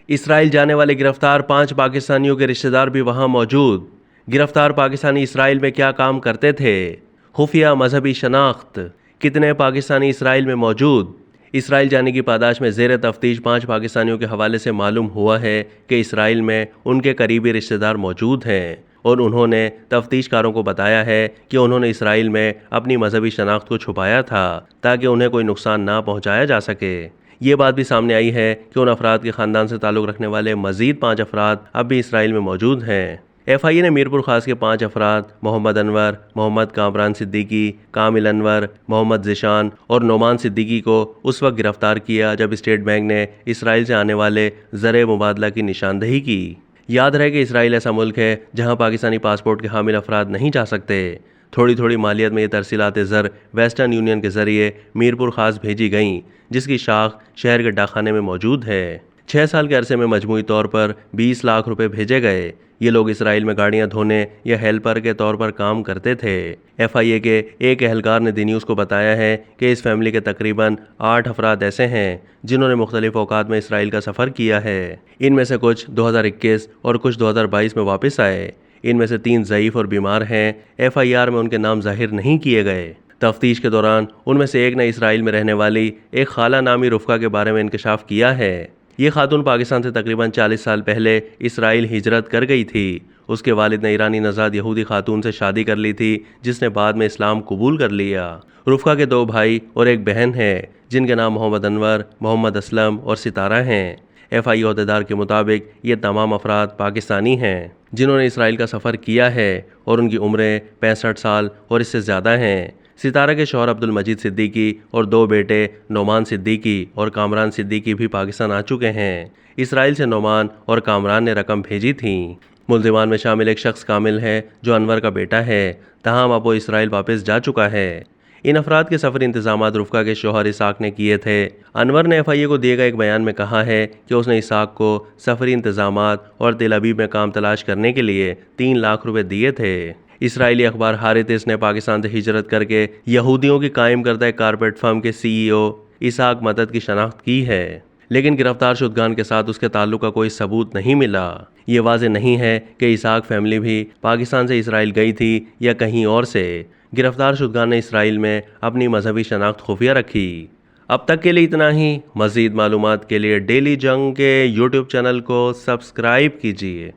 اسرائیل جانے والے گرفتار 5 پاکستانیوں کے رشتہ دار بھی وہاں موجود۔ گرفتار پاکستانی اسرائیل میں کیا کام کرتے تھے؟ خفیہ مذہبی شناخت۔ کتنے پاکستانی اسرائیل میں موجود؟ اسرائیل جانے کی پاداش میں زیر تفتیش 5 پاکستانیوں کے حوالے سے معلوم ہوا ہے کہ اسرائیل میں ان کے قریبی رشتہ دار موجود ہیں، اور انہوں نے تفتیش کاروں کو بتایا ہے کہ انہوں نے اسرائیل میں اپنی مذہبی شناخت کو چھپایا تھا تاکہ انہیں کوئی نقصان نہ پہنچایا جا سکے۔ یہ بات بھی سامنے آئی ہے کہ ان افراد کے خاندان سے تعلق رکھنے والے مزید 5 افراد اب بھی اسرائیل میں موجود ہیں۔ ایف آئی اے نے میرپور خاص کے 5 افراد محمد انور، محمد کامران صدیقی، کامل انور، محمد ذیشان اور نعمان صدیقی کو اس وقت گرفتار کیا جب اسٹیٹ بینک نے اسرائیل سے آنے والے زر مبادلہ کی نشاندہی کی۔ یاد رہے کہ اسرائیل ایسا ملک ہے جہاں پاکستانی پاسپورٹ کے حامل افراد نہیں جا سکتے۔ تھوڑی تھوڑی مالیت میں یہ ترسیلات زر ویسٹرن یونین کے ذریعے میرپور خاص بھیجی گئیں، جس کی شاخ شہر کے ڈاکخانے میں موجود ہے۔ 6 سال کے عرصے میں مجموعی طور پر 20 لاکھ روپے بھیجے گئے۔ یہ لوگ اسرائیل میں گاڑیاں دھونے یا ہیلپر کے طور پر کام کرتے تھے۔ ایف آئی اے کے ایک اہلکار نے دی نیوز کو بتایا ہے کہ اس فیملی کے تقریباً 8 افراد ایسے ہیں جنہوں نے مختلف اوقات میں اسرائیل کا سفر کیا ہے۔ ان میں سے کچھ 2021 اور کچھ 2022 میں واپس آئے۔ ان میں سے 3 ضعیف اور بیمار ہیں۔ ایف آئی آر میں ان کے نام ظاہر نہیں کیے گئے۔ تفتیش کے دوران ان میں سے ایک نے اسرائیل میں رہنے والی ایک خالہ نامی رفقہ کے بارے میں انکشاف کیا ہے۔ یہ خاتون پاکستان سے تقریباً 40 سال پہلے اسرائیل ہجرت کر گئی تھی۔ اس کے والد نے ایرانی نژاد یہودی خاتون سے شادی کر لی تھی جس نے بعد میں اسلام قبول کر لیا۔ رفقہ کے 2 بھائی اور ایک بہن ہے جن کے نام محمد انور، محمد اسلم اور ستارہ ہیں۔ ایف آئی اے عہدیدار کے مطابق یہ تمام افراد پاکستانی ہیں جنہوں نے اسرائیل کا سفر کیا ہے اور ان کی عمریں 65 سال اور اس سے زیادہ ہیں۔ ستارہ کے شوہر عبد المجید صدیقی اور 2 بیٹے نعمان صدیقی اور کامران صدیقی بھی پاکستان آ چکے ہیں۔ اسرائیل سے نعمان اور کامران نے رقم بھیجی تھیں۔ ملزمان میں شامل ایک شخص کامل ہے جو انور کا بیٹا ہے، تاہم اب وہ اسرائیل واپس جا چکا ہے۔ ان افراد کے سفری انتظامات رفقہ کے شوہر اسحاق نے کیے تھے۔ انور نے ایف آئی اے کو دیے گئے ایک بیان میں کہا ہے کہ اس نے اسحاق کو سفری انتظامات اور تل ابیب میں کام تلاش کرنے کے لیے 3 لاکھ روپے دیے تھے۔ اسرائیلی اخبار ہارتس نے پاکستان سے ہجرت کر کے یہودیوں کی قائم کردہ ایک کارپیٹ فرم کے سی ای او اسحاق مدد کی شناخت کی ہے، لیکن گرفتار شدگان کے ساتھ اس کے تعلق کا کوئی ثبوت نہیں ملا۔ یہ واضح نہیں ہے کہ اسحاق فیملی بھی پاکستان سے اسرائیل گئی تھی یا کہیں اور سے۔ گرفتار شدگان نے اسرائیل میں اپنی مذہبی شناخت خفیہ رکھی۔ اب تک کے لیے اتنا ہی۔ مزید معلومات کے لیے ڈیلی جنگ کے یوٹیوب چینل کو سبسکرائب کیجیے۔